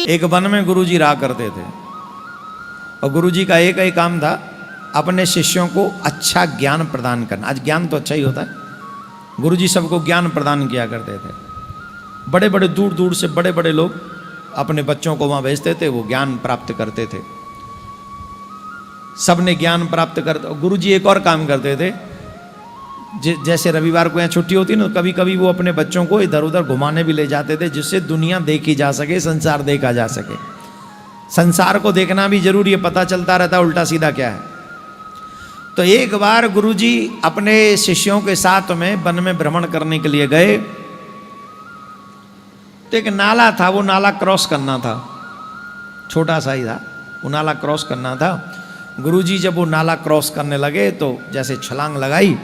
एक वन में गुरुजी रहा करते थे और गुरुजी का एक ही काम था अपने शिष्यों को अच्छा ज्ञान प्रदान करना। आज ज्ञान तो अच्छा ही होता है, गुरुजी सबको ज्ञान प्रदान किया करते थे। बड़े बड़े दूर दूर से बड़े बड़े लोग अपने बच्चों को वहाँ भेजते थे, वो ज्ञान प्राप्त करते थे। सबने ज्ञान प्राप्त कर। गुरुजी एक और काम करते थे, जैसे रविवार को यहाँ छुट्टी होती है ना, कभी कभी वो अपने बच्चों को इधर उधर घुमाने भी ले जाते थे, जिससे दुनिया देखी जा सके, संसार देखा जा सके। संसार को देखना भी जरूरी है, पता चलता रहता उल्टा सीधा क्या है। तो एक बार गुरुजी अपने शिष्यों के साथ में वन में भ्रमण करने के लिए गए, तो एक नाला था, वो नाला क्रॉस करना था, छोटा सा ही था, वो नाला क्रॉस करना था। गुरुजी जब वो नाला क्रॉस करने लगे तो जैसे छलांग लगाई,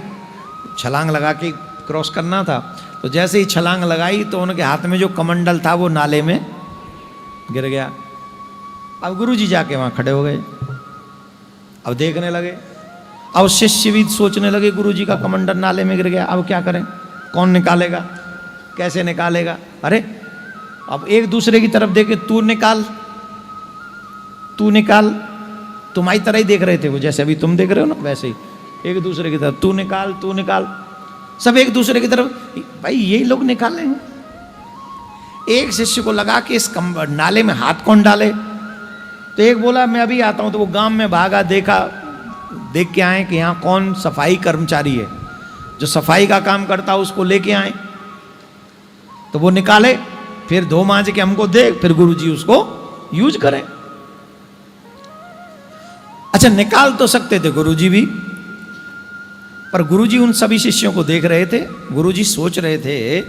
छलांग लगा के क्रॉस करना था, तो जैसे ही छलांग लगाई तो उनके हाथ में जो कमंडल था वो नाले में गिर गया। अब गुरुजी जाके वहाँ खड़े हो गए, अब देखने लगे। अब शिष्य भी सोचने लगे गुरुजी का कमंडल नाले में गिर गया, अब क्या करें, कौन निकालेगा, कैसे निकालेगा। अरे अब एक दूसरे की तरफ देखे, तू निकाल तू निकाल, तुम्हारी तरह ही देख रहे थे वो, जैसे अभी तुम देख रहे हो ना वैसे ही एक दूसरे की तरफ, तू निकाल तू निकाल, सब एक दूसरे की तरफ। भाई यही लोग निकालेंगे। एक शिष्य को लगा कि इस नाले में हाथ कौन डाले, तो एक बोला मैं अभी आता हूं। तो वो गांव में भागा, देखा, देख के आए कि यहाँ कौन सफाई कर्मचारी है जो सफाई का काम करता, उसको लेके आए। तो वो निकाले, फिर धो मांज के हमको दे, फिर गुरुजी उसको यूज करें। अच्छा, निकाल तो सकते थे गुरुजी भी, पर गुरुजी उन सभी शिष्यों को देख रहे थे। गुरुजी सोच रहे थे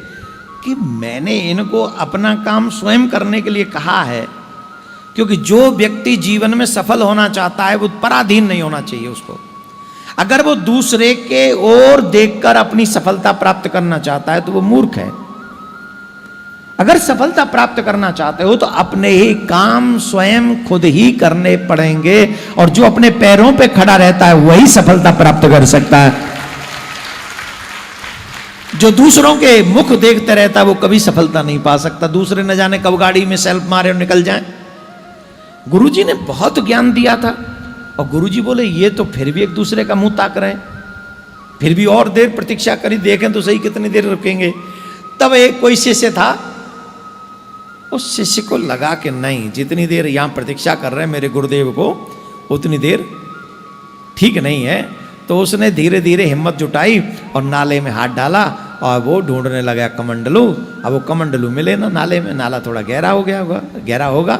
कि मैंने इनको अपना काम स्वयं करने के लिए कहा है, क्योंकि जो व्यक्ति जीवन में सफल होना चाहता है वो पराधीन नहीं होना चाहिए उसको। अगर वो दूसरे के ओर देखकर अपनी सफलता प्राप्त करना चाहता है तो वो मूर्ख है। अगर सफलता प्राप्त करना चाहते हो तो अपने ही काम स्वयं खुद ही करने पड़ेंगे, और जो अपने पैरों पे खड़ा रहता है वही सफलता प्राप्त कर सकता है। जो दूसरों के मुख देखते रहता है वो कभी सफलता नहीं पा सकता। दूसरे न जाने कब गाड़ी में सेल्फ मारे और निकल जाएं। गुरुजी ने बहुत ज्ञान दिया था, और गुरुजी बोले ये तो फिर भी एक दूसरे का मुंह ताक रहे हैं, फिर भी और देर प्रतीक्षा करी, देखें तो सही कितनी देर रुकेंगे। तब एक कोई शिष्य था, उस शिष्य को लगा कि नहीं, जितनी देर यहाँ प्रतीक्षा कर रहे हैं मेरे गुरुदेव को, उतनी देर ठीक नहीं है। तो उसने धीरे धीरे हिम्मत जुटाई और नाले में हाथ डाला और वो ढूंढने लगा कमंडलू। अब वो कमंडलू मिले ना नाले में, नाला थोड़ा गहरा हो गया होगा, गहरा होगा।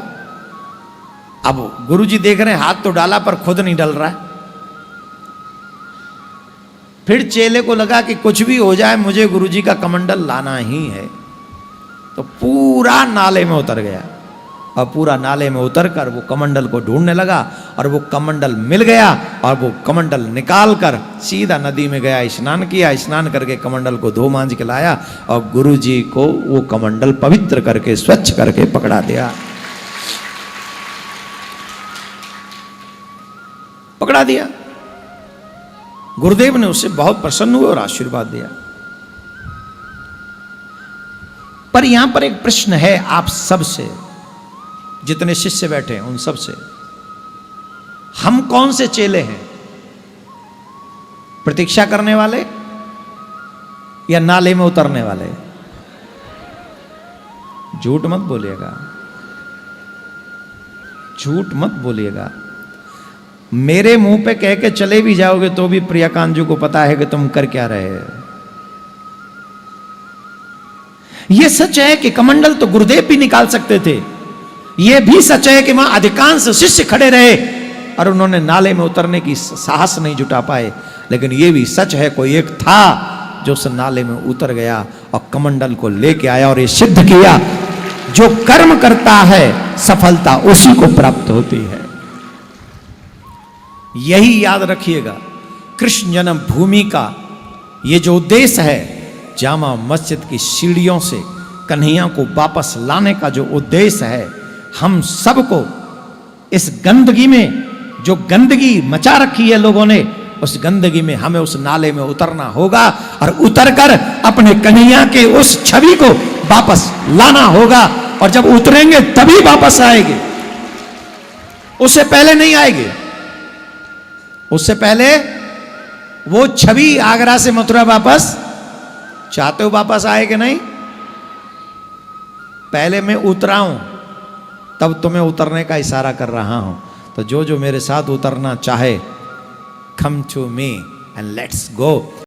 अब गुरुजी देख रहे हैं हाथ तो डाला पर खुद नहीं डल रहा है। फिर चेले को लगा कि कुछ भी हो जाए मुझे गुरुजी का कमंडल लाना ही है, तो पूरा नाले में उतर गया, और पूरा नाले में उतरकर वो कमंडल को ढूंढने लगा, और वो कमंडल मिल गया, और वो कमंडल निकाल कर सीधा नदी में गया, स्नान किया, स्नान करके कमंडल को धो मांज के लाया, और गुरुजी को वो कमंडल पवित्र करके स्वच्छ करके पकड़ा दिया, पकड़ा दिया। गुरुदेव ने उससे बहुत प्रसन्न हुए और आशीर्वाद दिया। पर यहां पर एक प्रश्न है आप सबसे, जितने शिष्य बैठे हैं उन सब से, हम कौन से चेले हैं? प्रतीक्षा करने वाले या नाले में उतरने वाले? झूठ मत बोलिएगा, झूठ मत बोलिएगा। मेरे मुंह पे कह के चले भी जाओगे तो भी प्रियकांत जी को पता है कि तुम कर क्या रहे हो। यह सच है कि कमंडल तो गुरुदेव भी निकाल सकते थे, यह भी सच है कि वहां अधिकांश शिष्य खड़े रहे और उन्होंने नाले में उतरने की साहस नहीं जुटा पाए, लेकिन यह भी सच है कोई एक था जो उस नाले में उतर गया और कमंडल को लेके आया और ये सिद्ध किया जो कर्म करता है सफलता उसी को प्राप्त होती है। यही याद रखिएगा, कृष्ण जन्म भूमि का ये जो उद्देश्य है, जामा मस्जिद की सीढ़ियों से कन्हैया को वापस लाने का जो उद्देश्य है, हम सबको इस गंदगी में, जो गंदगी मचा रखी है लोगों ने, उस गंदगी में हमें उस नाले में उतरना होगा और उतरकर अपने कन्हैया के उस छवि को वापस लाना होगा। और जब उतरेंगे तभी वापस आएंगे, उससे पहले नहीं आएंगे। उससे पहले वो छवि आगरा से मथुरा वापस चाहते हो वापस आए कि नहीं? पहले मैं उतरा हूं तब तुम्हें उतरने का इशारा कर रहा हूं। तो जो जो मेरे साथ उतरना चाहे, come to me and let's go.